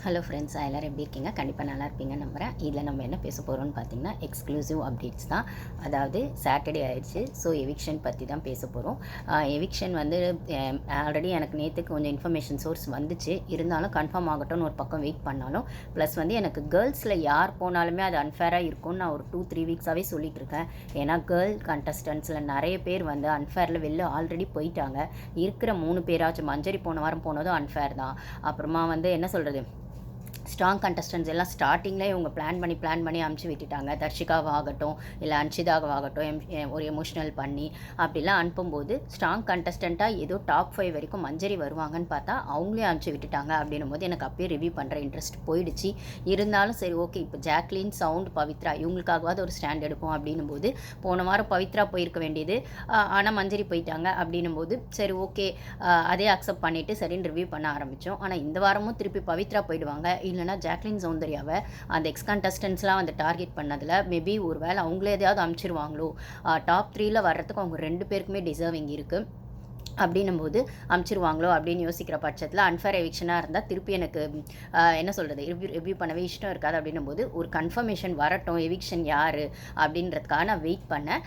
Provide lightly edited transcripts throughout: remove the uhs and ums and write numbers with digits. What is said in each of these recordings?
Hello friends, எல்லோரும் எப்படி இருக்கீங்க? கண்டிப்பாக நல்லா இருப்பீங்கன்னு நம்புகிறேன். இதில் நம்ம என்ன பேச போகிறோம்னு பார்த்தீங்கன்னா, எக்ஸ்க்ளூசிவ் அப்டேட்ஸ் தான். அதாவது சாட்டர்டே ஆயிடுச்சு. ஸோ எவிக்ஷன் பற்றி தான் பேச போகிறோம். எவிக்ஷன் வந்து ஆல்ரெடி எனக்கு நேற்றுக்கு கொஞ்சம் இன்ஃபர்மேஷன் சோர்ஸ் வந்துச்சு. இருந்தாலும் கன்ஃபார்ம் ஆகட்டும்னு ஒரு பக்கம் வெயிட் பண்ணாலும், ப்ளஸ் வந்து எனக்கு கேர்ள்ஸில் யார் போனாலுமே அது அன்ஃபேராக இருக்கும்னு நான் ஒரு 2-3 வீக்ஸாகவே சொல்லிட்டு இருக்கேன். ஏன்னா கேர்ள் கண்டஸ்டன்ஸில் நிறைய பேர் வந்து அன்ஃபேரில் வெளில ஆல்ரெடி போயிட்டாங்க. இருக்கிற 3 பேராச்சும் மஞ்சரி போன வாரம் போனதும் அன்ஃபேர் தான். அப்புறமா வந்து என்ன சொல்கிறது, ஸ்ட்ராங் கண்டஸ்டன்ஸ் எல்லாம் ஸ்டார்டிங்லேயே இவங்க பிளான் பண்ணி அனுப்பிச்சி விட்டுட்டாங்க. தர்ஷிகாவாகட்டும் இல்லை அன்ஷிதாவாகட்டும் ஒரு எமோஷ்னல் பண்ணி அப்படிலாம் அனுப்பும்போது ஸ்ட்ராங் கண்டஸ்டண்ட்டாக ஏதோ டாப் 5 வரைக்கும் மஞ்சரி வருவாங்கன்னு பார்த்தா அவங்களே அனுப்பிச்சி விட்டுட்டாங்க. அப்படின்னும் போது எனக்கு அப்பயே ரிவ்யூ பண்ணுற இன்ட்ரெஸ்ட் போயிடுச்சு. இருந்தாலும் சரி, ஓகே, இப்போ ஜாக்லின், சவுண்ட், பவித்ரா இவங்களுக்காகவாது ஒரு ஸ்டாண்ட் எடுப்போம் அப்படின்னும் போது போன வாரம் பவித்ரா போயிருக்க வேண்டியது, ஆனால் மஞ்சரி போயிட்டாங்க. அப்படின்னும் போது சரி, ஓகே, அதே அக்செப்ட் பண்ணிவிட்டு சரின்னு ரிவ்யூ பண்ண ஆரம்பித்தோம். ஆனால் இந்த வாரமும் திருப்பி பவித்ரா போயிடுவாங்க, இல்லைனா ஜாக்லின் சௌந்தர்யாவை அந்த எக்ஸ் கண்டஸ்டன்ஸ்லாம் வந்து டார்கெட் பண்ணதில் மேபி ஒரு வேளை அவங்களே எதையாவது அனுப்பிச்சிருவாங்களோ. டாப் 3ல் வர்றதுக்கு அவங்க 2 பேருக்குமே டிசர்விங் இருக்குது. அப்படின்னும்போது அமுச்சிருவாங்களோ அப்படின்னு யோசிக்கிற பட்சத்தில் அன்ஃபேர் எவிக்ஷனாக இருந்தால் திருப்பி எனக்கு என்ன சொல்கிறது, ரிவ்யூ பண்ணவே இஷ்டம் இருக்காது. அப்படின்னும்போது ஒரு கன்ஃபர்மேஷன் வரட்டும், எவிக்ஷன் யார் அப்படின்றதுக்காக நான் வெயிட் பண்ணேன்.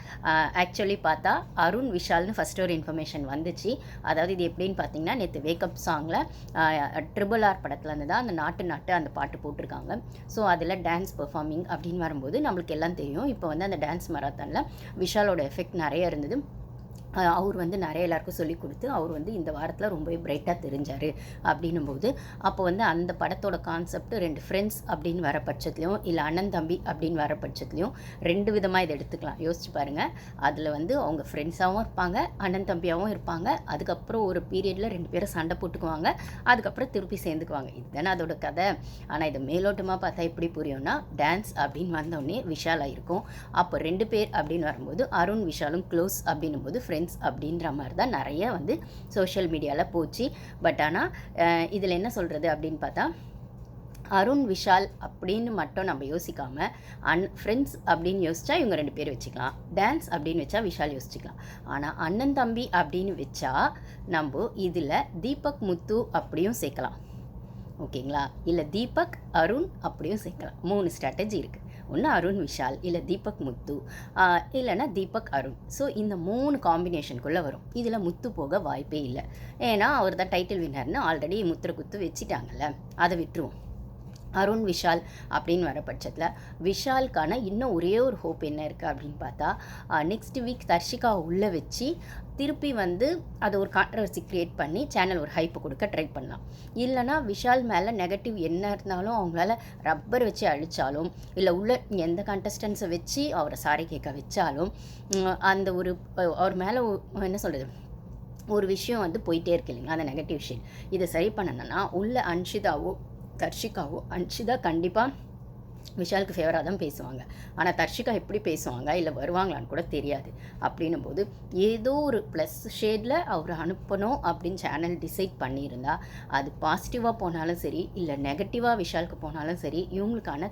ஆக்சுவலி பார்த்தா அருண் விஷால்னு ஃபஸ்ட்டு ஒரு இன்ஃபர்மேஷன் வந்துச்சு. அதாவது இது எப்படின்னு பார்த்தீங்கன்னா, நேற்று வேக்கப் சாங்கில் RRR படத்தில் இருந்து தான் அந்த நாட்டு அந்த பாட்டு போட்டிருக்காங்க. ஸோ அதில் டான்ஸ் பெர்ஃபார்மிங் அப்படின்னு வரும்போது நம்மளுக்கு எல்லாம் தெரியும். இப்போ வந்து அந்த டான்ஸ் மராத்தானில் விஷாலோட எஃபெக்ட் நிறைய இருந்தது. அவர் வந்து நிறைய எல்லாருக்கும் சொல்லிக் கொடுத்து அவர் வந்து இந்த வாரத்தில் ரொம்பவே பிரைட்டாக தெரிஞ்சார். அப்படின்னும்போது அப்போ வந்து அந்த படத்தோட கான்செப்ட் 2 ஃப்ரெண்ட்ஸ் அப்படின்னு வர பட்சத்துலையும் இல்லை அண்ணன் தம்பி அப்படின்னு வர பட்சத்துலையும் 2 விதமாக இதை எடுத்துக்கலாம். யோசிச்சு பாருங்கள். அதில் வந்து அவங்க ஃப்ரெண்ட்ஸாகவும் இருப்பாங்க, அண்ணன் தம்பியாகவும் இருப்பாங்க. அதுக்கப்புறம் ஒரு பீரியடில் 2 பேரும் சண்டை போட்டுக்குவாங்க, அதுக்கப்புறம் திருப்பி சேர்ந்துக்குவாங்க. இதுதானே அதோட கதை. ஆனால் இதை மேலோட்டமாக பார்த்தா எப்படி புரியும்னா, டான்ஸ் அப்படின்னு வந்தோடனே விஷாலாக இருக்கும். அப்போ 2 பேர் அப்படின்னு வரும்போது அருண் விஷாலும் க்ளோஸ் அப்படின்னும் போது ஃப்ரெண்ட்ஸ் அப்படின்ற மாதிரி தான் நிறைய வந்து சோஷியல் மீடியாவில் போச்சு. பட் ஆனால் இதில் என்ன சொல்கிறது அப்படின்னு பார்த்தா, அருண் விஷால் அப்படின்னு மட்டும் நம்ம யோசிக்காமல் ஃப்ரெண்ட்ஸ் அப்படின்னு யோசிச்சா இவங்க 2 பேர் வச்சுக்கலாம். டான்ஸ் அப்படின்னு வச்சா விஷால் யோசிச்சுக்கலாம். ஆனால் அண்ணன் தம்பி அப்படின்னு வச்சா நம்ம இதில் தீபக் முத்து அப்படியும் சேர்க்கலாம். ஓகேங்களா? இல்லை தீபக் அருண் அப்படியும் சேர்க்கலாம். 3 ஸ்ட்ராட்டஜி இருக்குது. ஒன்று அருண் விஷால், இல்லை தீபக் முத்து, இல்லைனா தீபக் அருண். ஸோ இந்த 3 காம்பினேஷனுக்குள்ளே வரும். இதில் முத்து போக வாய்ப்பே இல்லை. ஏன்னா அவர் தான் டைட்டில் வின்னர்னு ஆல்ரெடி முத்திரை குத்து வச்சுட்டாங்கல்ல, அதை விட்டுருவோம். அருண் விஷால் அப்படின்னு வர பட்சத்தில் விஷாலுக்கான இன்னும் ஒரே ஒரு ஹோப் என்ன இருக்குது அப்படின்னு பார்த்தா, நெக்ஸ்ட் வீக் தர்ஷிகா உள்ளே வச்சு திருப்பி வந்து அது ஒரு கான்ட்ரவர்சி க்ரியேட் பண்ணி சேனல் ஒரு ஹைப்பு கொடுக்க ட்ரை பண்ணலாம். இல்லைனா விஷால் மேலே நெகட்டிவ் என்ன இருந்தாலும் அவங்களால ரப்பர் வச்சு அழித்தாலும் இல்லை உள்ள எந்த கண்டஸ்டன்ஸை வச்சு அவரை சாரி கேட்க வச்சாலும் அந்த ஒரு அவர் மேலே என்ன சொல்கிறது, ஒரு விஷயம் வந்து போயிட்டே இருக்கு இல்லைங்களா, அந்த நெகட்டிவ் விஷயம். இதை சரி பண்ணணும்னா உள்ள அன்ஷிதாவோ தர்ஷிகாவோ, அன்ஷிதா கண்டிப்பாக விஷாலுக்கு ஃபேவராக தான் பேசுவாங்க. ஆனால் தர்ஷிகா எப்படி பேசுவாங்க இல்லை வருவாங்களான்னு கூட தெரியாது. அப்படின்னும் போது ஏதோ ஒரு ப்ளஸ் ஷேடில் அவர் அனுப்பணும் அப்படின்னு சேனல் டிசைட் பண்ணியிருந்தா அது பாசிட்டிவாக போனாலும் சரி இல்லை நெகட்டிவாக விஷாலுக்கு போனாலும் சரி, இவங்களுக்கான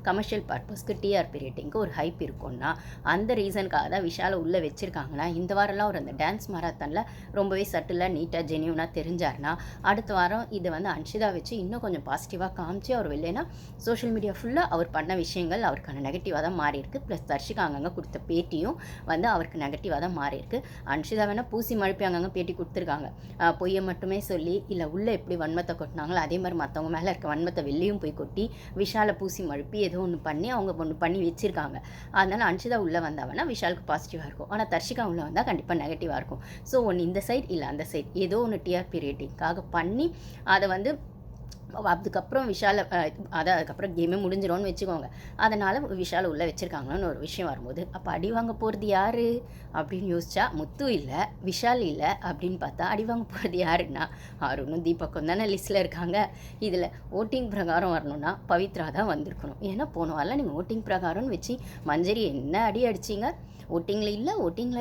கமர்ஷியல் பர்பஸ்க்கு டிஆர்பி ரேட்டிங்க்கு ஒரு ஹைப் இருக்கும்னா அந்த ரீசனுக்காக தான் விஷாலை உள்ளே வச்சுருக்காங்கன்னா, இந்த வாரம்லாம் அவர் அந்த டான்ஸ் மராத்தானில் ரொம்பவே சட்டிலாக நீட்டாக ஜென்யூனாக தெரிஞ்சார்னா அடுத்த வாரம் இதை வந்து அன்ஷிதா வச்சு இன்னும் கொஞ்சம் பாசிட்டிவாக காமிச்சு அவர் வெளிலேனா சோஷியல் மீடியா ஃபுல்லாக அவர் பண்ண விஷயங்கள் அவருக்கான நெகட்டிவாக தான் மாறி இருக்குது. ப்ளஸ் தர்ஷிகா அங்கங்கே கொடுத்த பேட்டியும் வந்து அவருக்கு நெகட்டிவாக தான் மாறி இருக்குது. அன்ஷிதா வேணால் பூசி மழுப்பி அங்கங்கே பேட்டி கொடுத்துருக்காங்க. பொய்யை மட்டுமே சொல்லி இல்லை உள்ளே எப்படி வன்மத்தை கொட்டினாங்களோ அதே மாதிரி மற்றவங்க மேலே இருக்க வன்மத்தை வெளியும் போய் கொட்டி விஷாலை பூசி மழுப்பி ஏதோ ஒன்று பண்ணி அவங்க ஒன்று பண்ணி வச்சுருக்காங்க. அதனால் அன்ஷிதா உள்ளே வந்தாங்கன்னா விஷாலுக்கு பாசிட்டிவாக இருக்கும். ஆனால் தர்ஷிகா உள்ளே வந்தால் கண்டிப்பாக நெகட்டிவாக இருக்கும். ஸோ ஒன்று இந்த சைட் இல்லை அந்த சைட் ஏதோ ஒன்று டிஆர்பி ரேட்டிங்காக பண்ணி அதை வந்து அதுக்கப்புறம் விஷாலை அதுக்கப்புறம் கேமே முடிஞ்சிடும்னு வச்சுக்கோங்க. அதனால் விஷாலை உள்ளே வச்சுருக்காங்கன்னு ஒரு விஷயம் வரும்போது அப்போ அடி வாங்க போகிறது யார் அப்படின்னு யோசிச்சா முத்து இல்லை விஷால் இல்லை அப்படின்னு பார்த்தா அடி வாங்க போகிறது யாருன்னா அருணும் தீபக்கும் தானே லிஸ்ட்டில் இருக்காங்க. இதில் ஓட்டிங் பிரகாரம் வரணும்னா பவித்ரா தான் வந்திருக்கணும். ஏன்னா போன வாரம் நீங்கள் ஓட்டிங் பிரகாரம்னு வச்சு மஞ்சரி என்ன அடி அடிச்சிங்க, ஓட்டிங்கில்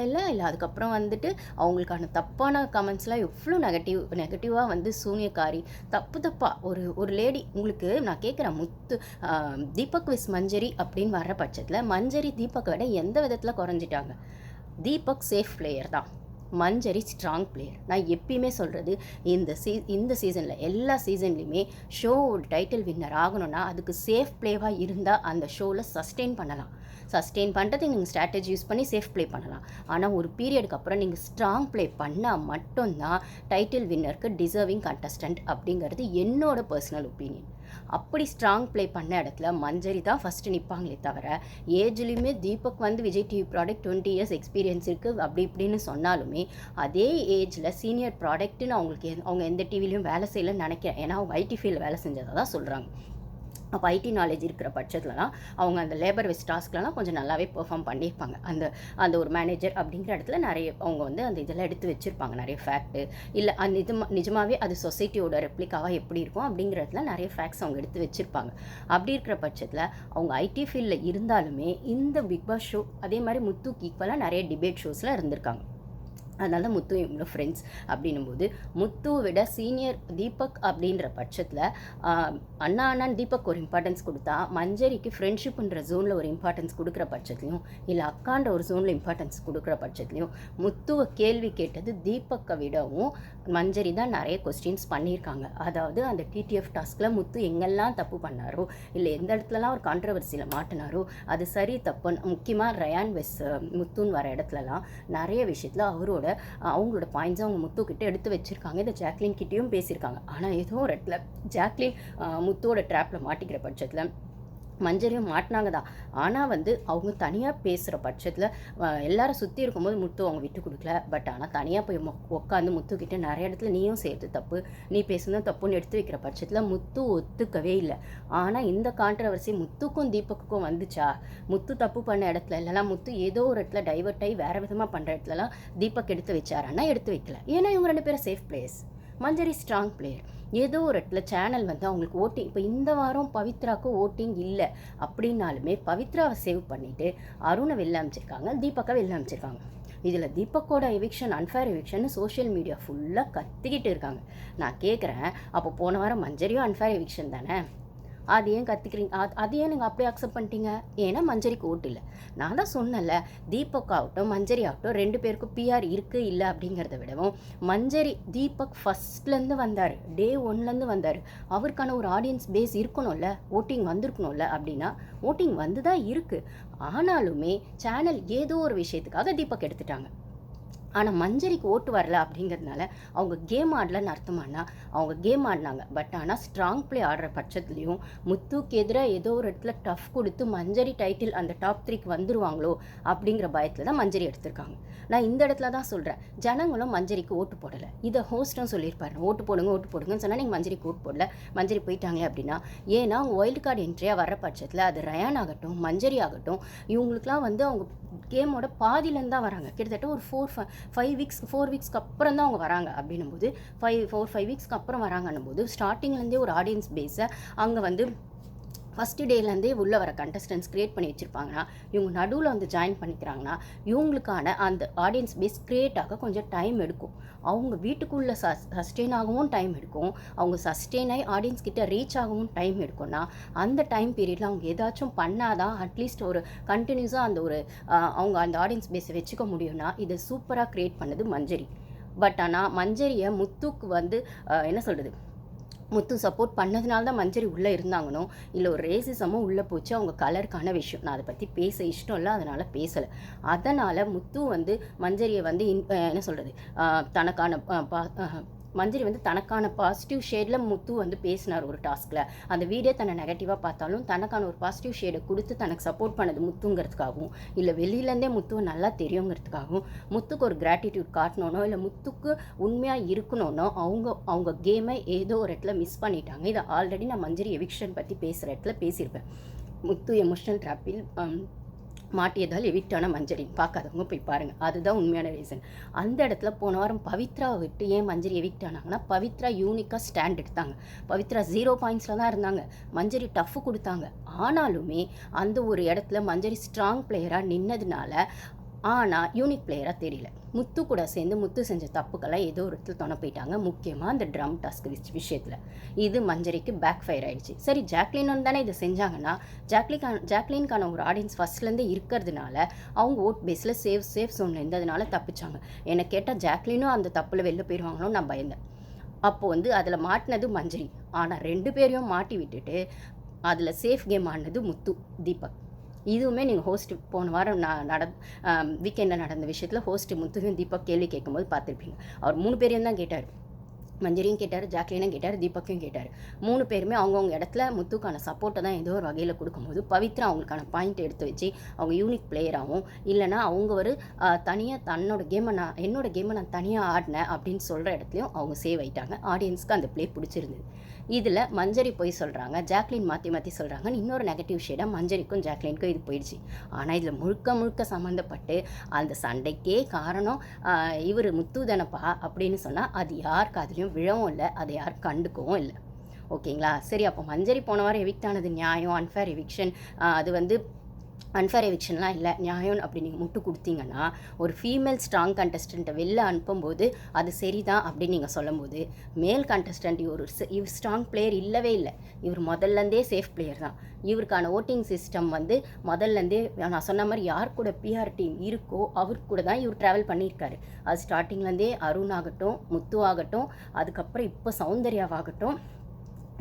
இல்லை. அதுக்கப்புறம் வந்துட்டு அவங்களுக்கான தப்பான கமெண்ட்ஸ்லாம் எவ்வளோ நெகட்டிவாக வந்து சூனியக்காரி தப்பாக ஒரு லேடி. உங்களுக்கு நான் கேட்குறேன், தீபக் விஸ் மஞ்சரி அப்படின்னு வர்ற பட்சத்தில் மஞ்சரி தீபக்கை விட எந்த விதத்தில் குறைஞ்சிட்டாங்க? தீபக் சேஃப் பிளேயர் தான். மஞ்சரி ஸ்ட்ராங் பிளேயர். நான் எப்பயுமே சொல்கிறது, இந்த சீசனில் எல்லா சீசன்லேயுமே ஷோவோட டைட்டில் வின்னர் ஆகணும்னா அதுக்கு சேஃப் பிளேவாக இருந்தால் அந்த ஷோவில் சஸ்டெயின் பண்ணலாம். சஸ்டெயின் பண்ணுறதுக்கு நீங்கள் ஸ்ட்ராட்டஜி யூஸ் பண்ணி சேஃப் ப்ளே பண்ணலாம். ஆனால் ஒரு பீரியடுக்கு அப்புறம் நீங்கள் ஸ்ட்ராங் ப்ளே பண்ணால் மட்டும்தான் டைட்டில் வின்னருக்கு டிசர்விங் கண்டஸ்டன்ட் அப்படிங்கிறது என்னோட பர்சனல் ஒப்பீனியன். அப்படி ஸ்ட்ராங் ப்ளே பண்ண இடத்துல மஞ்சரி தான் ஃபஸ்ட்டு நிற்பாங்களே தவிர, ஏஜ்லேயுமே தீபக் வந்து Vijay TV product 20 years experience இருக்குது அப்படி இப்படின்னு சொன்னாலுமே, அதே ஏஜில் சீனியர் ப்ராடக்ட்டுன்னு அவங்க எந்த டிவிலையும் வேலை செய்யலைன்னு நினைக்கிறேன். ஏன்னா அவங்க ஐடி ஃபீல்டில் வேலை செஞ்சதை தான் சொல்கிறாங்க. அப்போ ஐடி நாலேஜ் இருக்கிற பட்சத்துலலாம் அவங்க அந்த லேபர் வெஸ்ட் டாஸ்க்லலாம் கொஞ்சம் நல்லாவே பெர்ஃபார்ம் பண்ணியிருப்பாங்க. அந்த ஒரு மேனேஜர் அப்படிங்கிற இடத்துல நிறைய அவங்க வந்து அந்த இதெல்லாம் எடுத்து வச்சுருப்பாங்க, நிறைய ஃபேக்ட்டு. இல்லை அந்த நிஜமாகவே அது சொசைட்டியோட ரெப்ளிகாவாக எப்படி இருக்கும் அப்படிங்கிற இடத்துல நிறைய ஃபேக்ட்ஸ் அவங்க எடுத்து வச்சுருப்பாங்க. அப்படி இருக்கிற பட்சத்தில் அவங்க ஐடி ஃபீல்டில் இருந்தாலுமே இந்த பிக் பாஸ் ஷோ அதே மாதிரி முத்துக்கு ஈக்குவலாக நிறைய டிபேட் ஷோஸில் இருந்திருக்காங்க. அதனால முத்து இவங்களோட ஃப்ரெண்ட்ஸ் அப்படின்னும்போது, முத்துவை விட சீனியர் தீபக் அப்படின்ற பட்சத்தில் அண்ணான்னு தீபக் ஒரு இம்பார்ட்டன்ஸ் கொடுத்தா, மஞ்சரிக்கு ஃப்ரெண்ட்ஷிப்புன்ற ஜோனில் ஒரு இம்பார்ட்டன்ஸ் கொடுக்குற பட்சத்துலையும், இல்லை அக்கான்ற ஒரு ஜோனில் இம்பார்ட்டன்ஸ் கொடுக்குற பட்சத்துலையும், முத்துவை கேள்வி கேட்டது தீபக்கை விடவும் மஞ்சரி தான் நிறைய கொஸ்டின்ஸ் பண்ணியிருக்காங்க. அதாவது அந்த டிடிஎஃப் டாஸ்கில் முத்து எங்கெல்லாம் தப்பு பண்ணாரோ, இல்லை எந்த இடத்துலலாம் ஒரு கான்ட்ரவர்சியில் மாட்டினாரோ, அது சரி தப்புன்னு முக்கியமாக ரயான் வெஸ் முத்துன்னு வர இடத்துலலாம் நிறைய விஷயத்தில் அவங்களோட பாயிண்ட்ஸை அவங்க முத்துக்கிட்ட எடுத்து வச்சுருக்காங்க. இதை ஜாக்லின் கிட்டேயும் பேசியிருக்காங்க. ஆனால் ஏதோ ஒரு இடத்துல ஜாக்லின் முத்துவோட ட்ராப்பில் மாட்டிக்கிற பட்சத்தில் மஞ்சரியும் மாட்டினாங்க தான். ஆனால் வந்து அவங்க தனியாக பேசுகிற பட்சத்தில் எல்லாரும் சுற்றி இருக்கும்போது முத்து அவங்க விட்டு கொடுக்கல. பட் ஆனால் தனியாக போய் உட்காந்து முத்துக்கிட்ட நிறைய இடத்துல நீயும் சேர்த்து தப்பு, நீ பேசுனது தப்புன்னு எடுத்து வைக்கிற பட்சத்தில் முத்து ஒத்துக்கவே இல்லை. ஆனால் இந்த கான்ட்ரவர்சி முத்துக்கும் தீபக்குக்கும் வந்துச்சா? முத்து தப்பு பண்ண இடத்துல இல்லைனா முத்து ஏதோ ஒரு இடத்துல டைவர்ட் ஆகி வேறு விதமாக பண்ணுற இடத்துலலாம் தீபக் எடுத்து வச்சாரான்னா எடுத்து வைக்கல. ஏன்னா இவங்க 2 பேரும் சேஃப் பிளேயர்ஸ். மஞ்சரி ஸ்ட்ராங் பிளேயர். ஏதோ ஒரு இடத்துல சேனல் வந்து அவங்களுக்கு ஓட்டிங், இப்போ இந்த வாரம் பவித்ராவுக்கு ஓட்டிங் இல்லை அப்படின்னாலுமே பவித்ராவை சேவ் பண்ணிவிட்டு அருணை வெளில அமைச்சிருக்காங்க, தீபக்கை வெளில அமைச்சிருக்காங்க. இதில் தீபக்கோட eviction unfair eviction social media ஃபுல்லாக கத்திக்கிட்டு இருக்காங்க. நான் கேட்குறேன், அப்போ போன வாரம் மஞ்சரியும் அன்ஃபேர் எவிக்ஷன் தானே, அது ஏன் கற்றுக்கிறீங்க? அது ஏன் நீங்கள் அப்படியே அக்செப்ட் பண்ணிட்டீங்க? ஏன்னா மஞ்சரிக்கு ஓட்டு இல்லை. நான் தான் சொன்னேன்ல, தீபக் ஆகட்டும் மஞ்சரி ஆகட்டும் 2 பேருக்கும் பிஆர் இருக்குது இல்லை அப்படிங்கிறத விடவும், தீபக் ஃபஸ்ட்லேருந்து வந்தார், டே 1லேருந்து வந்தார். அவருக்கான ஒரு ஆடியன்ஸ் பேஸ் இருக்கணும்ல, ஓட்டிங் வந்திருக்கணும்ல. அப்படின்னா ஓட்டிங் வந்து தான் இருக்குது. ஆனாலுமே சேனல் ஏதோ ஒரு விஷயத்துக்காக தீபக் எடுத்துட்டாங்க. ஆனால் மஞ்சரிக்கு ஓட்டு வரல அப்படிங்கிறதுனால அவங்க கேம் ஆடலன்னு அர்த்தமானா அவங்க கேம் ஆடினாங்க. பட் ஆனால் ஸ்ட்ராங் பிளே ஆடுற பட்சத்துலையும் முத்துக்கு எதிராக ஏதோ ஒரு இடத்துல டஃப் கொடுத்து மஞ்சரி டைட்டில் அந்த டாப் 3க்கு வந்துடுவாங்களோ அப்படிங்கிற பயத்தில் தான் மஞ்சரி எடுத்திருக்காங்க. நான் இந்த இடத்துல தான் சொல்கிறேன், ஜனங்களும் மஞ்சரிக்கு ஓட்டு போடலை. இதை ஹோஸ்ட்டும் சொல்லியிருப்பாரு, ஓட்டு போடுங்கன்னு சொன்னால் நீங்கள் மஞ்சரிக்கு ஓட்டு போடல, மஞ்சரி போயிட்டாங்களே அப்படின்னா. ஏன்னா வைல்டு கார்டு என்ட்ரியாக வர்ற பட்சத்தில் அது ரயான் ஆகட்டும் மஞ்சரி ஆகட்டும் இவங்களுக்குலாம் வந்து அவங்க கேமோட பாதியிலேருந்து தான் வராங்க. கிட்டத்தட்ட ஒரு 4 வீக்ஸ்க்கு அப்புறம் தான் அவங்க வராங்க. அப்படின்னும் போது 4-5 வீக்ஸ்க்கு அப்புறம் வராங்கன்னும் போது ஸ்டார்டிங்லேருந்தே ஒரு ஆடியன்ஸ் பேஸை அங்கே வந்து ஃபஸ்ட்டு டேலேருந்தே உள்ளே வர கண்டஸ்டன்ஸ் க்ரியேட் பண்ணி வச்சுருப்பாங்கன்னா, இவங்க நடுவில் வந்து ஜாயின் பண்ணிக்கிறாங்கன்னா இவங்களுக்கான அந்த ஆடியன்ஸ் பேஸ் க்ரியேட் ஆக கொஞ்சம் டைம் எடுக்கும். அவங்க வீட்டுக்குள்ளே சஸ்டெயின் ஆகவும் டைம் எடுக்கும், அவங்க சஸ்டெயின் ஆகி ஆடியன்ஸ் கிட்ட ரீச் ஆகவும் டைம் எடுக்கும்னா, அந்த டைம் பீரியடில் அவங்க ஏதாச்சும் பண்ணாதான் அட்லீஸ்ட் ஒரு கண்டினியூஸாக அந்த ஒரு அவங்க அந்த ஆடியன்ஸ் பேஸை வச்சுக்க முடியும்னா இதை சூப்பராக க்ரியேட் பண்ணது மஞ்சரி. பட் ஆனால் மஞ்சரியை முத்துக்கு வந்து என்ன சொல்கிறது, முத்து சப்போர்ட் பண்ணதுனால தான் மஞ்சரி உள்ளே இருந்தாங்கனோ இல்லை ஒரு ரேசிசமும் உள்ளே போச்சு அவங்க கலருக்கான விஷயம். நான் அதை பற்றி பேச இஷ்டம் இல்லை, அதனால் பேசலை. அதனால் முத்து வந்து மஞ்சரியை வந்து என்ன சொல்கிறது தனக்கான மஞ்சரி வந்து தனக்கான பாசிட்டிவ் ஷேடில் முத்து வந்து பேசினார் ஒரு டாஸ்கில். அந்த வீடியோ தன்னை நெகட்டிவாக பார்த்தாலும் தனக்கான ஒரு பாசிட்டிவ் ஷேடை கொடுத்து தனக்கு சப்போர்ட் பண்ணது முத்துங்கிறதுக்காகவும், இல்லை வெளியிலேருந்தே முத்துவை நல்லா தெரியுங்கிறதுக்காகவும், முத்துக்கு ஒரு கிராட்டிடியூட் காட்டணுன்னோ இல்லை முத்துக்கு உண்மையாக இருக்கணும்னோ அவங்க கேமை ஏதோ ஒரு இடத்துல மிஸ் பண்ணிட்டாங்க. இதை ஆல்ரெடி நான் மஞ்சரி எவிக்ஷன் பற்றி பேசுகிற இடத்துல பேசியிருப்பேன். முத்து எமோஷ்னல் ட்ராப்பில் மாட்டியதால் எவிக்டான மஞ்சரின்னு பார்க்காதவங்க போய் பாருங்கள், அதுதான் உண்மையான ரீசன். அந்த இடத்துல போன வாரம் பவித்ராவை விட்டு ஏன் மஞ்சரி எவிக்ட் ஆனாங்கன்னா, பவித்ரா யூனிக்காக ஸ்டாண்ட் எடுத்தாங்க. பவித்ரா 0 பாயிண்ட்ஸில் தான் இருந்தாங்க, மஞ்சரி டஃப் கொடுத்தாங்க. ஆனாலுமே அந்த ஒரு இடத்துல மஞ்சரி ஸ்ட்ராங் பிளேயராக நின்னதுனால ஆனால் யூனிக் பிளேயராக தெரியல. முத்து கூட சேர்ந்து முத்து செஞ்ச தப்புக்கெல்லாம் ஏதோ ஒரு இடத்துல தொண போயிட்டாங்க, முக்கியமாக அந்த ட்ரம் டாஸ்க் விஷயத்தில். இது மஞ்சரிக்கு பேக் ஃபயர் ஆகிடுச்சு. சரி, ஜாக்லின் தானே இதை செஞ்சாங்கன்னா ஜாக்லின்கான ஒரு ஆடியன்ஸ் ஃபஸ்ட்லேருந்தே இருக்கிறதுனால அவங்க ஓட் பேஸில் சேஃப் ஜோனில் இருந்ததுனால தப்பிச்சாங்க. என்னை கேட்டால் ஜாக்லினும் அந்த தப்பில் வெளில போயிடுவாங்களோ நான் பயந்தேன். அப்போது அதில் மாட்டினது மஞ்சரி. ஆனால் 2 பேரையும் மாட்டி விட்டுட்டு அதில் சேஃப் கேம் ஆடினது முத்து, தீபக். இதுவுமே நீங்கள் ஹோஸ்ட் போன வாரம் வீக்கெண்டில் நடந்த விஷயத்தில் ஹோஸ்ட் முத்துவும் தீபக் கேள்வி கேட்கும்போது பார்த்துருப்பீங்க. அவர் 3 பேரையும் தான் கேட்டார். மஞ்சரியும் கேட்டார், ஜாக்லினும் கேட்டார், தீபக்கையும் கேட்டார். 3 பேருமே அவங்கவுங்க இடத்துல முத்துக்கான சப்போர்ட்டை தான் ஏதோ ஒரு வகையில் கொடுக்கும்போது பவித்ரா அவங்களுக்கான பாயிண்ட் எடுத்து வச்சு அவங்க யூனிக் பிளேயராகவும் இல்லைனா அவங்க ஒரு தனியாக என்னோட கேமை நான் தனியாக ஆடினேன் அப்படின்னு சொல்கிற இடத்துலையும் அவங்க சேவ் ஆகிட்டாங்க. ஆடியன்ஸ்க்கு அந்த பிளே பிடிச்சிருந்தது. இதில் மஞ்சரி போய் சொல்கிறாங்க, ஜாக்லின் மாற்றி சொல்கிறாங்கன்னு இன்னொரு நெகட்டிவ் ஷேடாக மஞ்சரிக்கும் ஜாக்லினுக்கும் இது போயிடுச்சு. ஆனால் இதில் முழுக்க சம்மந்தப்பட்டு அந்த சண்டைக்கே காரணம் இவர் முத்துதனப்பா அப்படின்னு சொன்னால் அது யார் காதுலையும் விழவும் இல்லை, அதை யார் கண்டுக்கவும் இல்லை. ஓகேங்களா? சரி, அப்போ மஞ்சரி போன வாரம் எவிக்ட் ஆனது நியாயம், அன்ஃபேர் எவிக்ஷன், அது வந்து அன்ஃபேர் எவிக்ஷன்லாம் இல்லை, நியாயம் அப்படி நீங்கள் முட்டு கொடுத்தீங்கன்னா ஒரு ஃபீமேல் ஸ்ட்ராங் கண்டஸ்டண்ட்டை வெளில அனுப்பும்போது அது சரிதான் அப்படின்னு நீங்கள் சொல்லும்போது, மேல் கண்டஸ்டண்ட் இவர் ஸ்ட்ராங் பிளேயர் இல்லவே இல்லை, இவர் முதல்லேருந்தே சேஃப் பிளேயர் தான். இவருக்கான ஓட்டிங் சிஸ்டம் வந்து முதல்லேருந்தே நான் சொன்ன மாதிரி யார் கூட பிஆர் டீம் இருக்கோ அவர் கூட தான் இவர் ட்ராவல் பண்ணியிருக்காரு. அது ஸ்டார்டிங்லேருந்தே அருண் ஆகட்டும், முத்து ஆகட்டும், அதுக்கப்புறம் இப்போ சௌந்தர்யாவாகட்டும்,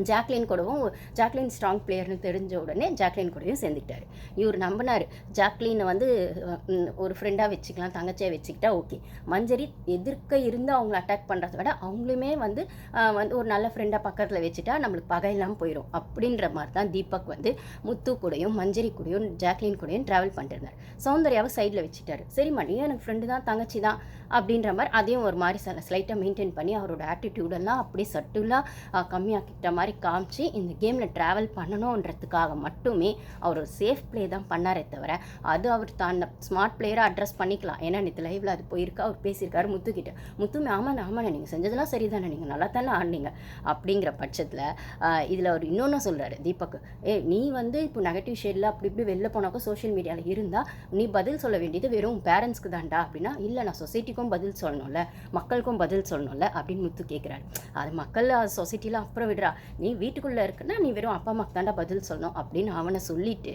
ஜாக்லின் ஸ்ட்ராங் பிளேயர்னு தெரிஞ்ச உடனே ஜாக்லின் கூடயும் சேர்ந்துக்கிட்டாரு. இவர் நம்பினார் ஜாக்லினை வந்து ஒரு ஃப்ரெண்டாக வச்சுக்கலாம், தங்கச்சியாக வச்சுக்கிட்டா ஓகே. மஞ்சரி எதிர்க்க இருந்து அவங்கள அட்டாக் பண்ணுறத விட அவங்களுமே வந்து ஒரு நல்ல ஃப்ரெண்டாக பக்கத்தில் வச்சுட்டா நம்மளுக்கு பகையெல்லாம் போயிடும் அப்படின்ற மாதிரி தான் தீபக் வந்து முத்து கூடயும் மஞ்சரி கூடயும் ஜாக்லின் கூடயும் ட்ராவல் பண்ணிருந்தார். சௌந்தர்யாவை சைடில் வச்சுட்டாரு. சரி மணியும் எனக்கு ஃப்ரெண்டு தான், தங்கச்சி தான் அப்படின்ற மாதிரி அதையும் ஒரு மாதிரி ஸ்லைட்டாக மெயின்டைன் பண்ணி அவரோட ஆட்டிடியூடெல்லாம் அப்படியே சட்டுலாக கம்மியாக்கிட்ட மாதிரி காமிச்சு இந்த கேமில் ட்ராவல் பண்ணணுன்றதுக்காக மட்டுமே அவர் ஒரு சேஃப் பிளே தான் பண்ணாரே தவிர அது அவர் தான் ஸ்மார்ட் பிளேயராக அட்ரஸ் பண்ணிக்கலாம். ஏன்னா நேற்று லைவில் அது போயிருக்கா, அவர் பேசியிருக்காரு முத்துக்கிட்ட. முத்துமே ஆமாண்ணே நீங்கள் செஞ்சதெல்லாம் சரி தானே, நீங்கள் நல்லா தானே ஆடினீங்க அப்படிங்கிற பட்சத்தில் இதில் அவர் இன்னொன்று சொல்கிறாரு தீபக், நீ வந்து இப்போ நெகட்டிவ் ஷேடில் அப்படி இப்படி வெளில போனாக்கா சோஷியல் மீடியாவில் இருந்தால் நீ பதில் சொல்ல வேண்டியது வெறும் பேரண்ட்ஸ்க்கு தான்டா அப்படின்னா, இல்லை நான் சொசைட்டிக்கும் பதில் சொல்லணும்ல, மக்களுக்கும் பதில் சொல்லணும்ல அப்படின்னு முத்து கேட்குறாரு. அது மக்கள் சொசைட்டியில் அப்புறம் விடுறா, நீ வீட்டுக்குள்ளே இருக்குன்னா நீ வெறும் அப்பா அம்மாக்கு தாண்டா பதில் சொல்லணும் அப்படின்னு அவனை சொல்லிட்டு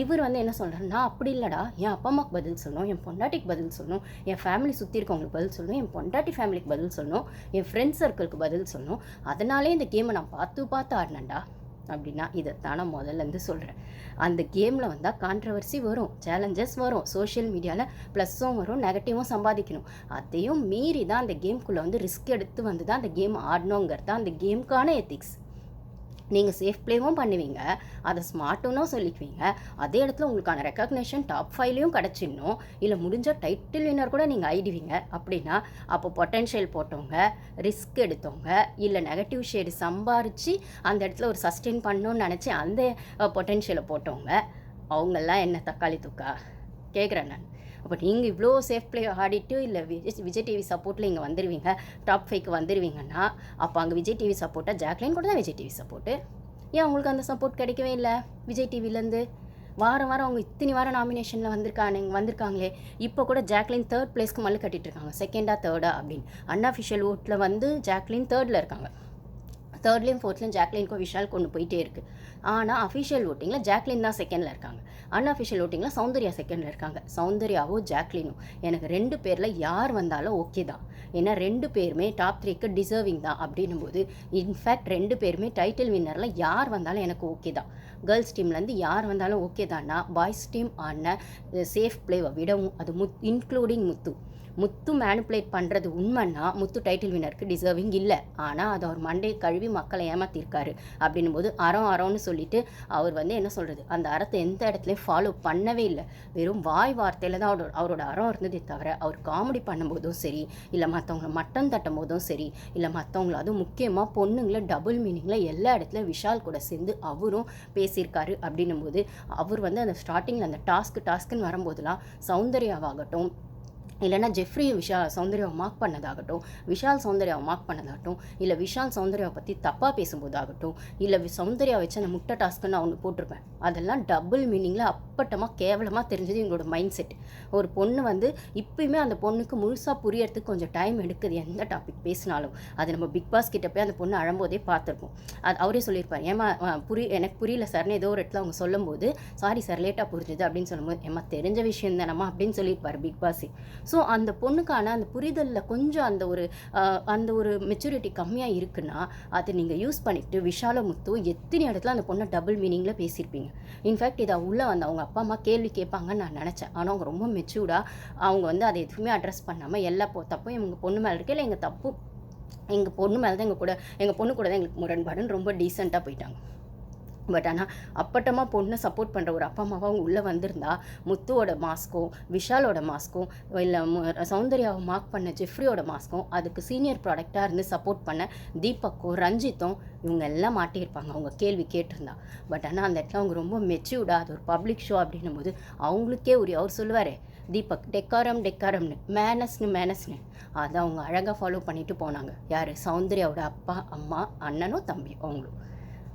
இவர் வந்து என்ன சொல்கிறார், நான் அப்படி இல்லைடா, என் அப்பா அம்மாவுக்கு பதில் சொல்லணும், என் பொண்டாட்டிக்கு பதில் சொல்லணும், என் ஃபேமிலி சுற்றி இருக்கவங்களுக்கு பதில் சொல்லணும், என் பொண்டாட்டி ஃபேமிலிக்கு பதில் சொல்லணும், என் ஃப்ரெண்ட்ஸ் சர்க்கிளுக்கு பதில் சொல்லணும், அதனாலே இந்த கேமை நான் பார்த்து ஆடினேன்டா அப்படின்னா இதைத்தான் நான் முதல்லேருந்து சொல்கிறேன். அந்த கேமில் வந்தால் கான்ட்ரவர்சி வரும், சேலஞ்சஸ் வரும், சோஷியல் மீடியாவில் ப்ளஸ்ஸும் வரும், நெகட்டிவும் சம்பாதிக்கணும். அதையும் மீறி தான் அந்த கேம்குள்ளே வந்து ரிஸ்க் எடுத்து வந்து தான் அந்த கேம் ஆடணுங்கிறது தான் அந்த கேமுக்கான எத்திக்ஸ். நீங்கள் சேஃப் ப்ளேவும் பண்ணுவீங்க, அதை ஸ்மார்ட்டுன்னும் சொல்லிக்குவீங்க, அதே இடத்துல உங்களுக்கான ரெக்கக்னேஷன் டாப் 5லையும் கிடச்சிடணும், இல்லை முடிஞ்ச டைட்டில் வின்னர் கூட நீங்கள் ஆயிடுவீங்க. அப்படின்னா அப்போ பொட்டென்ஷியல் போட்டவங்க, ரிஸ்க் எடுத்தவங்க, இல்லை நெகட்டிவ் ஷேடு சம்பாரித்து அந்த இடத்துல ஒரு சஸ்டெயின் பண்ணணும்னு நினச்சி அந்த பொட்டென்ஷியலை போட்டவங்க அவங்கெல்லாம் என்ன தக்காளி தூக்கா கேட்குறேன் நான். அப்போ நீங்கள் இவ்வளோ சேஃப் பிளே ஆடிட்டு இல்லை விஜய் டிவி சப்போர்ட்டில் இங்கே வந்துடுவீங்க, டாப் 5க்கு வந்துடுவீங்கன்னா அப்போ அங்கே விஜய் டிவி சப்போர்ட்டாக ஜாக்லின் கூட தான் விஜய் டிவி சப்போர்ட்டு. ஏன் அவங்களுக்கு அந்த சப்போர்ட் கிடைக்கவே இல்லை விஜய் டிவிலேருந்து? வாரம் அவங்க இத்தனை வாரம் நாமினேஷனில் வந்திருக்காங்களே. இப்போ கூட ஜாக்லின் 3rd பிளேஸ்க்கு மல்லு கட்டிட்டு இருக்காங்க, 2nd 3rd அப்படின்னு. அன்அஃபிஷியல் ஓட்டில் வந்து ஜாக்லின் 3rdல இருக்காங்க, 3ர்ட்லேயும் 4த்லேயும் ஜாக்லினுக்கும் விஷால் கொண்டு போயிட்டே இருக்குது. ஆனால் அஃபிஷியல் ஓட்டிங்கில் ஜாக்லின் தான் 2ண்டில் இருக்காங்க, அன்அஃபிஷியல் ஓட்டிங்கில் சௌந்தர்யா 2ண்டில் இருக்காங்க. சௌந்தர்யாவோ ஜாக்லினும் எனக்கு 2 பேரில் யார் வந்தாலும் ஓகே தான், ஏன்னா 2 பேருமே டாப் 3க்கு டிசர்விங் தான். அப்படின்னும் போது இன்ஃபேக்ட் 2 பேருமே டைட்டில் வின்னரில் யார் வந்தாலும் எனக்கு ஓகே தான். கேர்ள்ஸ் டீம்லேருந்து யார் வந்தாலும் ஓகே தான்னா பாய்ஸ் டீம் ஆன சேஃப் பிளேவை விடவும் அது இன்க்ளூடிங் முத்து மேனிப்புலேட் பண்ணுறது உண்மைன்னா முத்து டைட்டில் வினருக்கு டிசர்விங் இல்லை. ஆனால் அது அவர் மண்டே கழுவி மக்களை ஏமாற்றிருக்காரு. அப்படின்னும் போது அறம்னு சொல்லிட்டு அவர் வந்து என்ன சொல்கிறது, அந்த அறத்தை எந்த இடத்துலையும் ஃபாலோ பண்ணவே இல்லை. வெறும் வாய் வார்த்தையில் தான் அவரோட அறம் இருந்ததே தவிர அவர் காமெடி பண்ணும்போதும் சரி, இல்லை மற்றவங்களை மட்டம் தட்டும் போதும் சரி, இல்லை மற்றவங்கள அதுவும் முக்கியமாக பொண்ணுங்களை டபுள் மீனிங்கில் எல்லா இடத்துலையும் விஷால் கூட சேர்ந்து அவரும் பேசியிருக்காரு. அப்படின்னும் போது அவர் வந்து அந்த ஸ்டார்டிங்கில் அந்த டாஸ்க்குன்னு வரும்போதெல்லாம் சௌந்தர்யாவாகட்டும் இல்லைனா ஜெஃப்ரியும் சௌந்தர்யாவை மார்க் பண்ணதாகட்டும், விஷால் சௌந்தர்யாவை மார்க் பண்ணதாகட்டும், இல்லை விஷால் சௌந்தர்யாவை பற்றி தப்பாக பேசும்போதாகட்டும், இல்லை சௌந்தர்யா வச்சு அந்த முட்டை டாஸ்க்குன்னு நான் ஒன்று போட்டிருப்பேன். அதெல்லாம் டபுள் மீனிங்கில் அப்பட்டமாக கேவலமாக தெரிஞ்சது எங்களோட மைண்ட் செட். ஒரு பொண்ணு வந்து இப்பயுமே அந்த பொண்ணுக்கு முழுசாக புரியறதுக்கு கொஞ்சம் டைம் எடுக்குது. எந்த டாபிக் பேசினாலும் அது நம்ம பிக் பாஸ் கிட்ட போய் அந்த பொண்ணு அழும்போதே பார்த்துருப்போம். அது அவரே சொல்லியிருப்பார், ஏமா எனக்கு புரியல சார்னு ஏதோ ஒரு இடத்துல அவங்க சொல்லும்போது, சாரி சார் லேட்டாக புரிஞ்சுது அப்படின்னு சொல்லும்போது, ஏமா தெரிஞ்ச விஷயம் தானம்மா அப்படின்னு சொல்லியிருப்பார் பிக் பாஸே. ஸோ அந்த பொண்ணுக்கான அந்த புரிதலில் கொஞ்சம் அந்த ஒரு மெச்சூரிட்டி கம்மியாக இருக்குன்னா அதை நீங்கள் யூஸ் பண்ணிவிட்டு விஷால முத்து எத்தனை இடத்துல அந்த பொண்ணை டபுள் மீனிங்கில் பேசியிருப்பீங்க. இன்ஃபேக்ட் இதை உள்ளே வந்து அவங்க அப்பா அம்மா கேள்வி கேட்பாங்கன்னு நான் நினச்சேன். ஆனால் அவங்க ரொம்ப மெச்சூர்டாக அவங்க வந்து அதை எதுவுமே அட்ரஸ் பண்ணாமல் எல்லா தப்பும் எங்கள் பொண்ணு மேலே இருக்கே, இல்லை எங்கள் தப்பு எங்கள் பொண்ணு மேலே தான் எங்கள் பொண்ணு கூட தான் எங்களுக்கு முரண்பாடுன்னு ரொம்ப டீசெண்டாக போயிட்டாங்க. பட் ஆனால் அப்பட்டமாக பொண்ணை சப்போர்ட் பண்ணுற ஒரு அப்பா அம்மாவை அவங்க உள்ளே வந்திருந்தா முத்துவோட மாஸ்க்கும் விஷாலோட மாஸ்க்கும் இல்லை சௌந்தர்யாவை மார்க் பண்ண ஜெஃப்ரியோட மாஸ்க்கும் அதுக்கு சீனியர் ப்ராடக்டாக இருந்து சப்போர்ட் பண்ண தீபக்கும் ரஞ்சித்தும் இவங்க எல்லாம் மாட்டியிருப்பாங்க அவங்க கேள்வி கேட்டிருந்தா. பட் ஆனால் அந்த இடத்துல அவங்க ரொம்ப மெச்சூர்டாக அது ஒரு பப்ளிக் ஷோ அப்படின்னும் போது அவங்களுக்கே அவர் சொல்லுவார், தீபக் டெக்காரம்னு மேனஸ்னு அதை அவங்க அழகாக ஃபாலோ பண்ணிட்டு போனாங்க. யார்? சௌந்தர்யாவோட அப்பா அம்மா அண்ணனும் தம்பி அவங்களும்.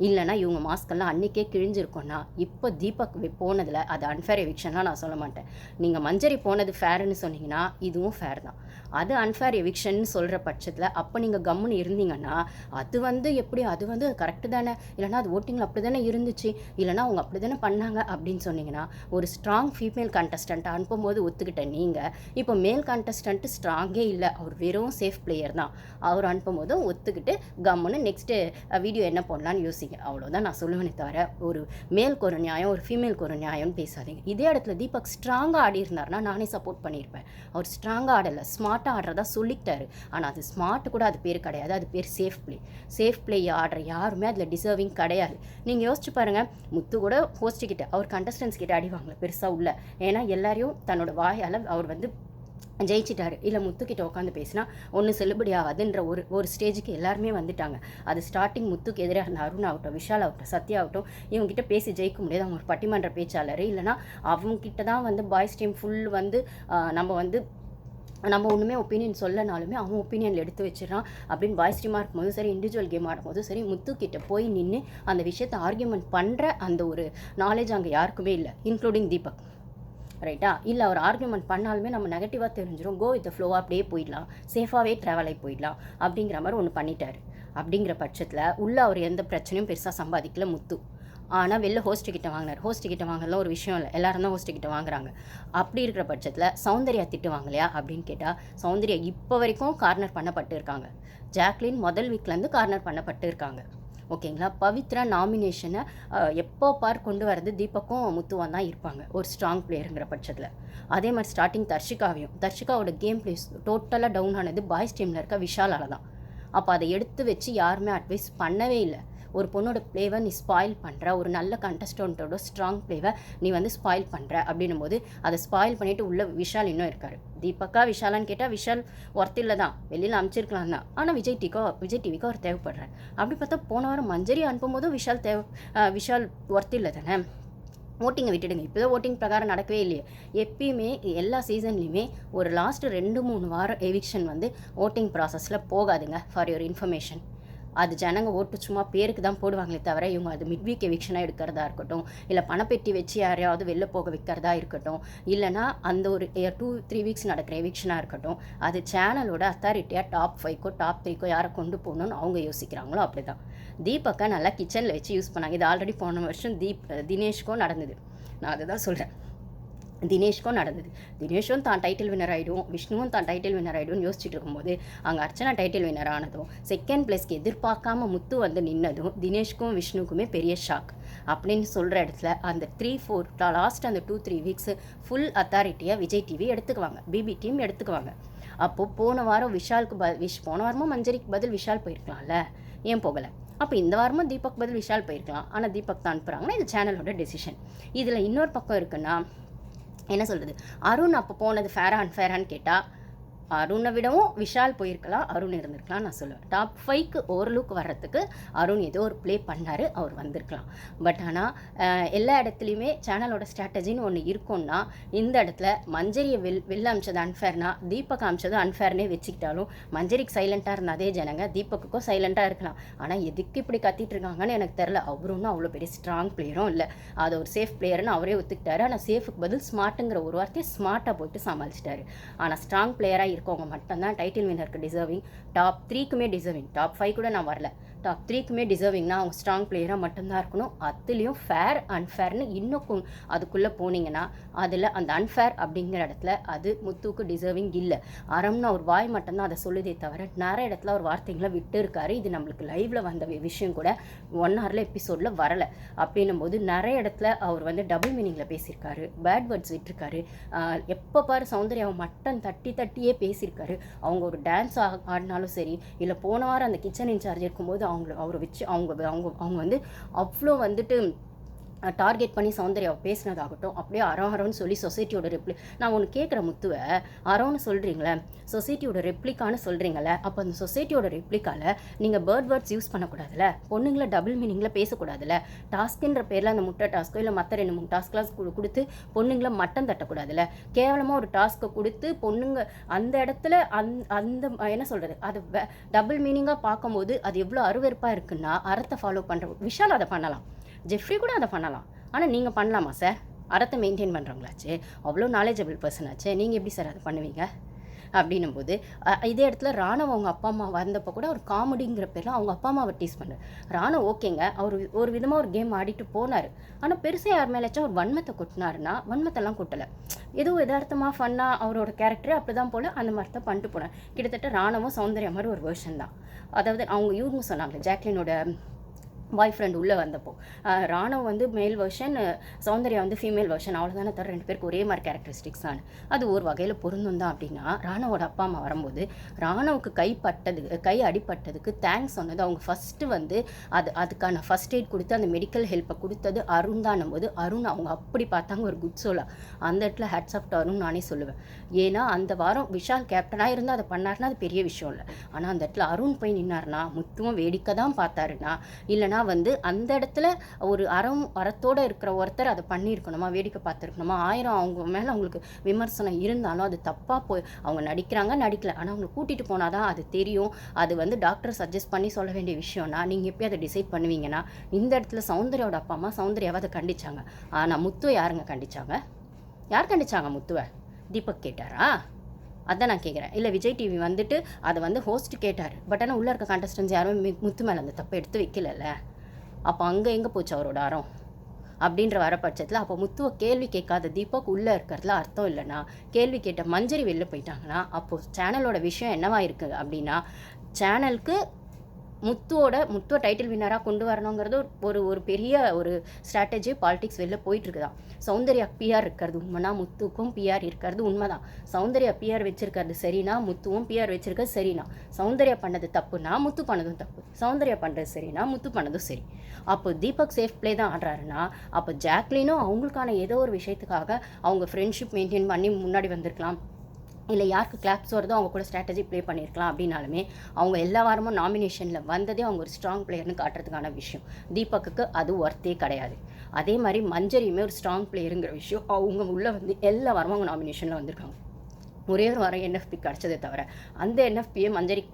இல்லைனா இவங்க மாஸ்கெல்லாம் அன்றைக்கே கிழிஞ்சிருக்கோன்னா இப்போ தீபக் போனதில் அது அன்ஃபேர் எவிக்ஷன்லாம் நான் சொல்ல மாட்டேன். நீங்கள் மஞ்சரி போனது ஃபேர்னு சொன்னீங்கன்னா இதுவும் ஃபேர் தான். அது அன்ஃபேர் எவிக்ஷன் சொல்கிற பட்சத்தில் அப்போ நீங்கள் கம்முன்னு இருந்தீங்கன்னா அது வந்து எப்படி அது வந்து கரெக்டு தானே, இல்லைனா அது ஓட்டிங்கில் அப்படி தானே இருந்துச்சு, இல்லைனா அவங்க அப்படி தானே பண்ணாங்க அப்படின்னு சொன்னீங்கன்னா ஒரு ஸ்ட்ராங் ஃபீமேல் கண்டஸ்டண்ட்டை அனுப்பும்போது ஒத்துக்கிட்ட நீங்கள் இப்போ மேல் கண்டஸ்டண்ட்டு ஸ்ட்ராங்கே இல்லை, அவர் வெறும் சேஃப் பிளேயர் தான், அவர் அனுப்பும்போதும் ஒத்துக்கிட்டு கம்முன்னு நெக்ஸ்ட்டு வீடியோ என்ன போடலான்னு யோசிங்க. அவ்வளோதான் நான் சொல்லுவேனே தவிர ஒரு மேலுக்கு ஒரு நியாயம் ஒரு ஃபீமேலுக்கு ஒரு நியாயம்னு பேசாதீங்க. இதே இடத்துல தீபக் ஸ்ட்ராங்காக ஆடி இருந்தார்னா நானே சப்போர்ட் பண்ணியிருப்பேன். அவர் ஸ்ட்ராங்காக ஆடலை, ஸ்மார்ட்டாக ஆடுறதா சொல்லிக்கிட்டாரு. ஆனால் அது ஸ்மார்ட் கூட அது பேர் கிடையாது, அது பேர் சேஃப் பிளே ஆடுற யாருமே அதில் டிசர்விங் கிடையாது. நீங்கள் யோசிச்சு பாருங்கள், முத்து கூட ஹோஸ்ட்டுக்கிட்ட அவர் கண்டஸ்டன்ஸ் கிட்ட அடிவாங்களே பெருசாக உள்ள, ஏன்னா எல்லாரையும் தன்னோட வாயால் அவர் வந்து ஜெயிச்சிட்டாரு. இல்லை முத்துக்கிட்ட உட்காந்து பேசினா ஒன்றும் செல்லுபடி ஆகாதுன்ற ஒரு ஸ்டேஜுக்கு எல்லாருமே வந்துட்டாங்க. அது ஸ்டார்டிங் முத்துக்கு எதிராக இருந்த அருண் ஆகட்டும், விஷால் ஆகட்டும், சத்யா ஆகட்டும், இவங்ககிட்ட பேசி ஜெயிக்க முடியாது. அவங்க ஒரு பட்டிமன்ற பேச்சாளர், இல்லைனா அவங்ககிட்ட தான் வந்து பாய்ஸ் டீம் ஃபுல் வந்து நம்ம ஒன்றுமே ஒப்பீனியன் சொல்லனாலுமே அவன் ஒப்பீனியனில் எடுத்து வச்சிடறான் அப்படின்னு பாய்ஸ் டீமாக இருக்கும்போது சரி, இண்டிவிஜுவல் கேம் ஆடும்போது சரி, முத்துக்கிட்ட போய் நின்று அந்த விஷயத்தை ஆர்கியூமெண்ட் பண்ணுற அந்த ஒரு நாலேஜ் அங்கே யாருக்குமே இல்லை, இன்க்ளூடிங் தீபக். ரைட்டா? இல்லை அவர் ஆர்கியூமெண்ட் பண்ணாலுமே நம்ம நெகட்டிவாக தெரிஞ்சிடும், கோ வித் ஃப்ளோவாக அப்படியே போயிடலாம், சேஃபாகவே ட்ராவல் ஆகி போயிடலாம் அப்படிங்கிற மாதிரி ஒன்று பண்ணிட்டார். அப்படிங்கிற பட்சத்தில் உள்ளே அவர் எந்த பிரச்சனையும் பெருசாக சம்பாதிக்கல முத்து. ஆனால் வெளில ஹோஸ்ட்டுக்கிட்ட வாங்கினதுலாம் ஒரு விஷயம் இல்லை, எல்லாரும் தான் ஹோஸ்ட்டுக்கிட்ட வாங்குறாங்க. அப்படி இருக்கிற பட்சத்தில் சௌந்தர்யா திட்டுவாங்க இல்லையா அப்படின்னு கேட்டால், சௌந்தர்யா இப்போ வரைக்கும் கார்னர் பண்ணப்பட்டு இருக்காங்க. ஜாக்லின் முதல் வீக்லேருந்து கார்னர் பண்ணப்பட்டு இருக்காங்க. ஓகேங்களா? பவித்ரா நாமினேஷனை எப்போ கொண்டு வரது தீபக்கும் முத்துவான் தான் இருப்பாங்க ஒரு ஸ்ட்ராங் பிளேயருங்கிற பட்சத்தில். அதே மாதிரி ஸ்டார்டிங் தர்ஷிகாவோட கேம் பிளேஸ் டோட்டலாக டவுன் ஆனது பாய்ஸ் டீமில் இருக்க விஷாலால் தான். அப்போ அதை எடுத்து வச்சு யாருமே அட்வைஸ் பண்ணவே இல்லை. ஒரு பொண்ணோட பிளேவை நீ ஸ்பாயில் பண்ணுற, ஒரு நல்ல கண்டஸ்டண்ட்டோட ஸ்ட்ராங் பிளேவை நீ வந்து ஸ்பாயில் பண்ணுற அப்படின்னும் போது அதை ஸ்பாயில் பண்ணிவிட்டு உள்ள விஷால் இன்னும் இருக்கார். தீபக்கா விஷாலான்னு கேட்டால் விஷால் ஒர்த் இல்லை தான், வெளியில் அமைச்சிருக்கலாம் தான். ஆனால் விஜய் டிவிக்கு அவர் தேவைப்படுறார். அப்படி பார்த்தா போன வாரம் மஞ்சரி அனுப்பும்போதும் விஷால் ஒர்த் இல்லை தானே. ஓட்டிங்கை விட்டுடுங்க, இப்போ தான் ஓட்டிங் பிரகாரம் நடக்கவே இல்லையே. எப்பயுமே எல்லா சீசன்லேயுமே ஒரு லாஸ்ட்டு 2-3 வாரம் எவிக்ஷன் வந்து ஓட்டிங் ப்ராசஸில் போகாதுங்க. ஃபார் யுவர் இன்ஃபர்மேஷன், அது ஜனங்க ஓட்டு சும்மா பேருக்கு தான் போடுவாங்களே தவிர இவங்க அது மிட்வீக் எவிக்ஷனாக எடுக்கிறதா இருக்கட்டும், இல்லை பணப்பெட்டி வச்சு யாரையாவது வெளில போக வைக்கிறதா இருக்கட்டும், இல்லைனா அந்த ஒரு 2-3 வீக்ஸ் நடக்கிற எவிக்ஷனாக இருக்கட்டும், அது சேனலோட அத்தாரிட்டியாக டாப் 5க்கோ டாப் 3க்கோ யாரை கொண்டு போகணுன்னு அவங்க யோசிக்கிறாங்களோ அப்படி தான். தீபக்கை நல்லா கிச்சனில் வச்சு யூஸ் பண்ணாங்க. இது ஆல்ரெடி போன வருஷம் தினேஷ்க்கும் நடந்தது. நான் அதை தான் சொல்கிறேன், தினேஷ்க்கும் நடந்தது. தினேஷும் தான் டைட்டில் வின்னர் ஆகிடும், விஷ்ணுவும் தான் டைட்டில் வின்னர் ஆகிடும்னு யோசிச்சுட்டு இருக்கும்போது அங்கே அர்ச்சனா டைட்டில் வின்னர் ஆனதும் செகண்ட் பிளேஸ்க்கு எதிர்பார்க்காம முத்து வந்து நின்னதும் தினேஷ்க்கும் விஷ்ணுக்குமே பெரிய ஷாக். அப்படின்னு சொல்கிற இடத்துல அந்த 3-4 லாஸ்ட் அந்த 2-3 வீக்ஸ் ஃபுல் அத்தாரிட்டியாக விஜய் டிவி எடுத்துக்குவாங்க, பிபி டீம் எடுத்துக்குவாங்க. அப்போது போன வாரம் போன வாரமும் மஞ்சரிக்கு பதில் விஷால் போயிருக்கலாம்ல, ஏன் போகலை? அப்போ இந்த வாரமும் தீபக் பதில் விஷால் போயிருக்கலாம், ஆனால் தீபக் தான் அனுப்புகிறாங்கன்னா இது சேனலோட டெசிஷன். இதில் இன்னொரு பக்கம் இருக்குன்னா என்ன சொல்கிறது, அருண் அப்போ போனது ஃபேரா அன்ஃபேரான்னு கேட்டால் அருணை விடவும் விஷால் போயிருக்கலாம், அருண் இருந்திருக்கலாம் நான் சொல்லுவேன். டாப் 5க்கு ஓரளவுக்கு வர்றதுக்கு அருண் ஏதோ ஒரு ப்ளே பண்ணார், அவர் வந்திருக்கலாம். பட் ஆனால் எல்லா இடத்துலையுமே சேனலோட ஸ்ட்ராட்டஜின்னு ஒன்று இருக்கும்னா, இந்த இடத்துல மஞ்சரியை வெளில அமிச்சது அன்ஃபேர்னா தீபக் அமிச்சது அன்ஃபேர்னே வச்சுக்கிட்டாலும் மஞ்சரிக்கு சைலண்ட்டாக இருந்த அதே ஜனங்க தீபக்குக்கும் சைலண்ட்டாக இருக்கலாம். ஆனால் எதுக்கு இப்படி கத்திட்டு இருக்காங்கன்னு எனக்கு தெரில. அவரும் அவ்வளோ பெரிய ஸ்ட்ராங் பிளேயரும் இல்லை, அது ஒரு சேஃப் பிளேயர்னு அவரே ஒத்துக்கிட்டாரு. ஆனால் சேஃபுக்கு பதில் ஸ்மார்ட்டுங்கிற ஒரு வார்த்தையை ஸ்மார்ட்டாக போட்டு சமாளிச்சிட்டாரு. ஆனால் ஸ்ட்ராங் பிளேயராக இருக்கவங்க மட்டும்தான் டைட்டில் வின்னருக்கு டிசர்விங். டாப் 3க்குமே டிசர்விங். டாப் 5 கூட நான் வரல, டாப் 3க்குமே டிசர்விங்னா அவங்க ஸ்ட்ராங் பிளேயராக மட்டும்தான் இருக்கணும். அதுலேயும் ஃபேர் அன்ஃபேர்னு இன்னும் அதுக்குள்ளே போனீங்கன்னா அதில் அந்த அன்ஃபேர் அப்படிங்கிற இடத்துல அது முத்துவுக்கு டிசர்விங் இல்லை. அறம்னு ஒரு வாய் மட்டும்தான் அதை சொல்லுதே தவிர நிறைய இடத்துல ஒரு வார்த்தைகளை விட்டு இருக்காரு. இது நம்மளுக்கு லைவ்ல வந்த விஷயம் கூட 1 hour எபிசோடில் வரலை. அப்படின்னும் போது நிறைய இடத்துல அவர் வந்து டபுள் மீனிங்கில் பேசியிருக்காரு, பேட் வேர்ட்ஸ் விட்டுருக்காரு. எப்போ பாரு சௌந்தர்யாவை மட்டன் தட்டியே பேசியிருக்காரு. அவங்க ஒரு டான்ஸ் ஆடினாலும் சரி, இல்லை போன வாரம் அந்த கிச்சன் இன்சார்ஜ் இருக்கும்போது அவரை வச்சு அவங்க வந்து அவ்வளோ வந்துட்டு டார்கெட் பண்ணி சௌந்தர்யாவை பேசினதாகட்டும், அப்படியே அரோன்னு சொல்லி சொசைட்டியோட நான் ஒன்று கேட்குற முத்துவை, அரோன்னு சொல்கிறீங்களே, சொசைட்டியோட ரெப்ளிக்கான்னு சொல்கிறீங்களே, அப்போ அந்த சொசைட்டியோட ரெப்ளிக்காவில் நீங்கள் பேர்ட் வேர்ட்ஸ் யூஸ் பண்ணக்கூடாதுல்ல, பொண்ணுங்களை டபுள் மீனிங்கில் பேசக்கூடாதுல்ல, டாஸ்க்குன்ற பேரில் அந்த முட்டை டாஸ்க்கோ இல்லை மற்ற 2-3 டாஸ்க்லாம் கொடுத்து பொண்ணுங்களை மட்டம் தட்டக்கூடாதுல்ல. கேவலமாக ஒரு டாஸ்க்கை கொடுத்து பொண்ணுங்க அந்த இடத்துல அந்த என்ன சொல்கிறது, அது டபுள் மீனிங்காக பார்க்கும்போது அது எவ்வளோ அருவெறுப்பாக இருக்குன்னா, அறத்தை ஃபாலோ பண்ணுற விஷால் அதை பண்ணலாம், ஜெஃப்ரி கூட அதை பண்ணலாம். ஆனால் நீங்கள் பண்ணலாமா சார்? அறத்தை மெயின்டைன் பண்ணுறவங்களாச்சு, அவ்வளோ நாலேஜபிள் பர்சன் ஆச்சு, நீங்கள் எப்படி சார் அதை பண்ணுவீங்க? அப்படின்னும் போது இதே இடத்துல ராணவ் அவங்க அப்பா அம்மா வந்தப்போ கூட ஒரு காமெடிங்கிற பேரில் அவங்க அப்பா அம்மாவை டீஸ் பண்ணார். ராணவ் ஓகேங்க, அவர் ஒரு விதமாக ஒரு கேம் ஆடிட்டு போனார். ஆனால் பெருசாக யார் மேலேச்சும் ஒரு வன்மத்தை கொட்டினாருன்னா வன்மத்தெல்லாம் கொட்டலை, ஏதோ எதார்த்தமாக ஃபன்னாக அவரோட கேரக்டரே அப்படி தான் போல் அந்த மாதிரி தான் பண்ணிட்டு போனார். கிட்டத்தட்ட ராணவும் சௌந்தர்யா மாதிரி ஒரு வேர்ஷன் தான். அதாவது அவங்க இவங்க சொன்னாங்க, ஜாக்லினோட பாய் ஃப்ரெண்ட் உள்ளே வந்தப்போ ராணவ் வந்து மேல் வெர்ஷன், சௌந்தர்யா வந்து ஃபீமேல் வெர்ஷன், அவ்வளோதானே தவிர 2 பேருக்கு ஒரே மாதிரி கேரக்டரிஸ்டிக்ஸ் தான். அது ஒரு வகையில் பொருந்தும் தான். அப்படின்னா ராணவோட அப்பா அம்மா வரும்போது ராணவுக்கு கை அடிப்பட்டதுக்கு தேங்க்ஸ் சொன்னது அவங்க ஃபஸ்ட்டு வந்து அதுக்கான ஃபஸ்ட் எய்ட் கொடுத்து அந்த மெடிக்கல் ஹெல்ப்பை கொடுத்தது அருண் தானும் போது அருண் அவங்க அப்படி பார்த்தாங்க ஒரு குட் சோலா. அந்த இடத்துல ஹேட்ஸ் ஆஃப் டு அருண் நானே சொல்லுவேன். ஏன்னா அந்த வாரம் விஷால் கேப்டனாக இருந்தால் அதை பண்ணாருன்னா அது பெரிய விஷயம் இல்லை. ஆனால் அந்த இடத்துல அருண் போய் நின்னார்னா, முத்துவும் வேடிக்கை தான் பார்த்தாருன்னா, இல்லைனா வந்து அந்த இடத்துல ஒரு அறத்தோடு இருக்கிற ஒருத்தர் அதை பண்ணியிருக்கணுமா, வேடிக்கை பார்த்துருக்கணுமா, 1000 அவங்க மேலே அவங்களுக்கு விமர்சனம் இருந்தாலும் அது தப்பாக போய் அவங்க நடிக்கலை, ஆனால் அவங்க கூட்டிகிட்டு போனால் தான் அது தெரியும். அது வந்து டாக்டர் சஜஸ்ட் பண்ணி சொல்ல வேண்டிய விஷயம்னா நீங்கள் எப்படி அதை டிசைட் பண்ணுவீங்கன்னா, இந்த இடத்துல சௌந்தர்யாவோட அப்பா அம்மா சௌந்தர்யாவை அதை கண்டிச்சாங்க. ஆனால் முத்துவை யாருங்க கண்டிச்சாங்க? யார் கண்டிச்சாங்க முத்துவை? தீபக் கேட்டாரா? அதான் நான் கேட்குறேன். இல்லை விஜய் டிவி வந்துட்டு அதை வந்து ஹோஸ்ட் கேட்டார். பட் ஆனால் உள்ளே இருக்க கண்டஸ்டன்ஸ் யாரும் முத்து மேலே அந்த தப்பை எடுத்து வைக்கலல்ல. அப்போ அங்கே எங்கே போச்சு அவரோட அறம் அப்படின்ற வர பட்சத்தில், அப்போ முத்துவை கேள்வி கேட்காத தீபக் உள்ளே இருக்கிறதுல அர்த்தம் இல்லைன்னா, கேள்வி கேட்ட மஞ்சரி வெளில போயிட்டாங்கன்னா, அப்போது சேனலோட விஷயம் என்னவா இருக்குது அப்படின்னா, சேனலுக்கு முத்துவை டைட்டில் வின்னராக கொண்டு வரணுங்கிறது ஒரு பெரிய ஒரு ஸ்ட்ராட்டஜி பாலிடிக்ஸ் வெளில போயிட்டுருக்குதான். சௌந்தர்யா பிஆர் இருக்கிறது உண்மைனா, முத்துக்கும் பிஆர் இருக்கிறது உண்மைதான். சௌந்தர்யா பிஆர் வச்சிருக்கிறது சரினா, முத்துவும் பிஆர் வச்சிருக்கிறது சரினா. சௌந்தர்யா பண்ணது தப்புனா முத்து பண்ணதும் தப்பு, சௌந்தர்யா பண்ணுறது சரினா முத்து பண்ணதும் சரி. அப்போ தீபக் சேஃப் பிளே தான் ஆடுறாருன்னா, அப்போ ஜாக்லினும் அவங்களுக்கான ஏதோ ஒரு விஷயத்துக்காக அவங்க ஃப்ரெண்ட்ஷிப் மெயின்டைன் பண்ணி முன்னாடி வந்திருக்கலாம், இல்லை யாருக்கு கிளாப்ஸ் வருதோ அவங்க கூட ஸ்ட்ராட்டஜி ப்ளே பண்ணியிருக்கலாம். அப்படின்னாலுமே அவங்க எல்லா வாரமும் நாமினேஷனில் வந்ததே அவங்க ஒரு ஸ்ட்ராங் பிளேயர்னு காட்டுறதுக்கான விஷயம். தீபக்குக்கு அது ஒர்த்தே கிடையாது. அதே மாதிரி மஞ்சரியுமே ஒரு ஸ்ட்ராங் பிளேயருங்கிற விஷயம், அவங்க உள்ளே வந்து எல்லா வாரமும் அவங்க நாமினேஷனில் வந்திருக்காங்க. ஒரே ஒரு வாரம் என்எஃப்பி கிடச்சதே தவிர அந்த என்எஃப்பியை மஞ்சரி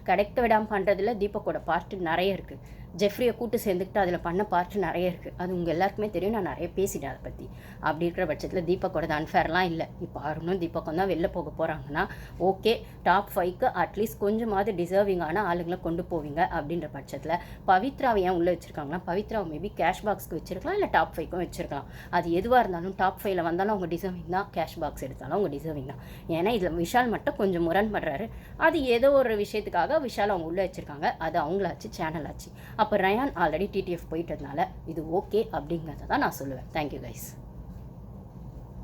கிடைக்க விடாமல் பண்ணுறதுல தீபக்கோட பார்ட்டு நிறைய இருக்குது. ஜெஃப்ரியை கூட்டு சேர்ந்துக்கிட்டு அதில் பண்ண பார்ட்டு நிறைய இருக்குது. அது உங்கள் எல்லாருக்குமே தெரியும், நான் நிறைய பேசிட்டேன் அதை பற்றி. அப்படி இருக்கிற பட்சத்தில் தீபக்கோட அன்ஃபேர்லாம் இல்லை. இப்போ அருணும் தீபக்கம் தான் வெளில போக போகிறாங்கன்னா ஓகே, டாப் 5க்கு அட்லீஸ்ட் கொஞ்சமாவது டிசர்விங்கான ஆளுங்களை கொண்டு போவீங்க. அப்படின்ற பட்சத்தில் பவித்ராவை ஏன் உள்ளே வச்சுருக்காங்கன்னா, பவித்ராவை மேபி கேஷ் பாக்ஸ்க்கு வச்சுருக்கலாம், இல்லை டாப் 5க்கும் வச்சுருக்கலாம். அது எதுவாக இருந்தாலும் டாப் 5ல் வந்தாலும் அவங்க டிசர்விங் தான், கேஷ் பாக்ஸ் எடுத்தாலும் அவங்க டிசர்விங் தான். ஏன்னா இதில் விஷால் மட்டும் கொஞ்சம் முரண்படுறாரு. அது ஏதோ ஒரு விஷயத்துக்காக விஷால் அவங்க உள்ளே வச்சுருக்காங்க, அது அவங்களாச்சு, சேனல் ஆச்சு. அப்போ ரயான் ஆல்ரெடி டிடிஎஃப் போயிட்டதுனால இது ஓகே அப்படிங்கிறத தான் நான் சொல்லுவேன். Thank you guys.